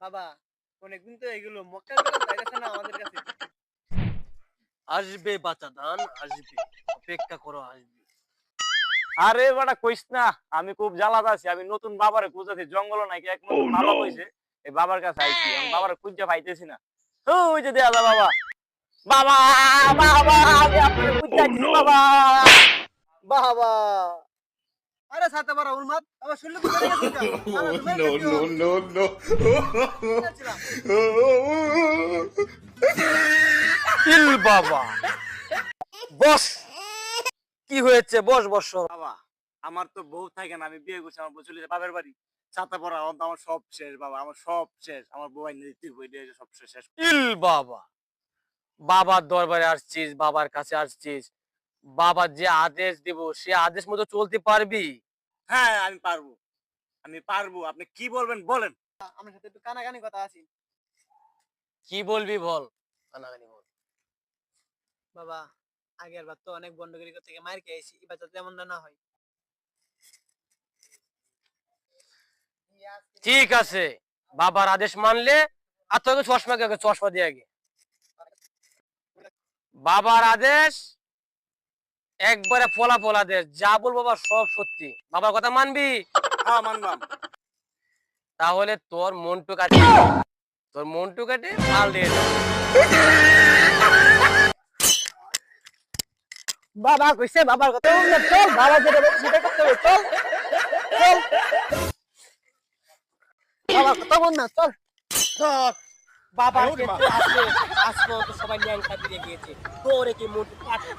বাবা অনেকদিন তো এগুলো মক্কা গেলাম যাইতেছে না আমাদের কাছে। আসবে বাচ্চা দান আসবে, অপেক্ষা করো আসবে। আরে বাড়া কইস না, আমি খুব জ্বালাত আছি। আমি নতুন বাবারে খুঁজতেছি, জঙ্গল নাকি এক নতুন বাবা কইছে, এই বাবার কাছে আইছি। আমি বাবার খুঁজে পাইতেছি না। ওই যে দেয়া যা বাবা, বাবা বাবা আমি আপনাকে খুঁজে আইছি বাবা। বাবা আরে ছাতা পারা উন্মাদ আবার শুনলে তো বেড়ে গেছে আমরা তো মেরে গেছি ছিলাম। ইল বাবা, বস কি হয়েছে? বস বস। বাবা আমার তো বউ থাকে না, আমি বিয়ে করছি, আমার বউ চলে যায় বাপের বাড়ি। ছাতা পড়া আমার সব শেষ বাবা, আমার সব শেষ। আমার বউ আইনে দিতে বই দিয়ে সব শেষ। ইল বাবা, বাবার দরবারে আসছিস, বাবার কাছে আসছিস, বাবা যে আদেশ দিব সে আদেশ মতো চলতে পারবি? হ্যাঁ আমি পারবো, আমি পারবো। আপনি কি বলবেন বলেন। আমার সাথে একটু কানাকানি কথা আছে। কি বলবি বল, কানাকানি বল। বাবা আগের বার তো অনেক বন্ডগিরি করতে গিয়ে মার খেয়েছি, এবার যাতে এমনটা না হয়। ঠিক আছে, বাবার আদেশ মানলে। আর তোকে চশমা কে, চশমা দিয়ে আগে। বাবার আদেশ একবারে ফলা ফলা দেশ, যা বল বাবা সব সত্যি। বাবার কথা মানবি? হ্যাঁ মানবাম। তাহলে তোর মন্টু কাটে, তোর মন্টু কাটে মাল দিয়ে দে। বাবা কইছে বাবার কথা বললে চল, বাবা যেটা বলছে সেটা করতে হবে, চল চল বাবার কথা বল না, চল। বাবার ক্ষেত্রে আছে, আজকে তো সবাই ন্যাংটা দিয়ে গিয়েছে, তোর কি মন্টু কাটে।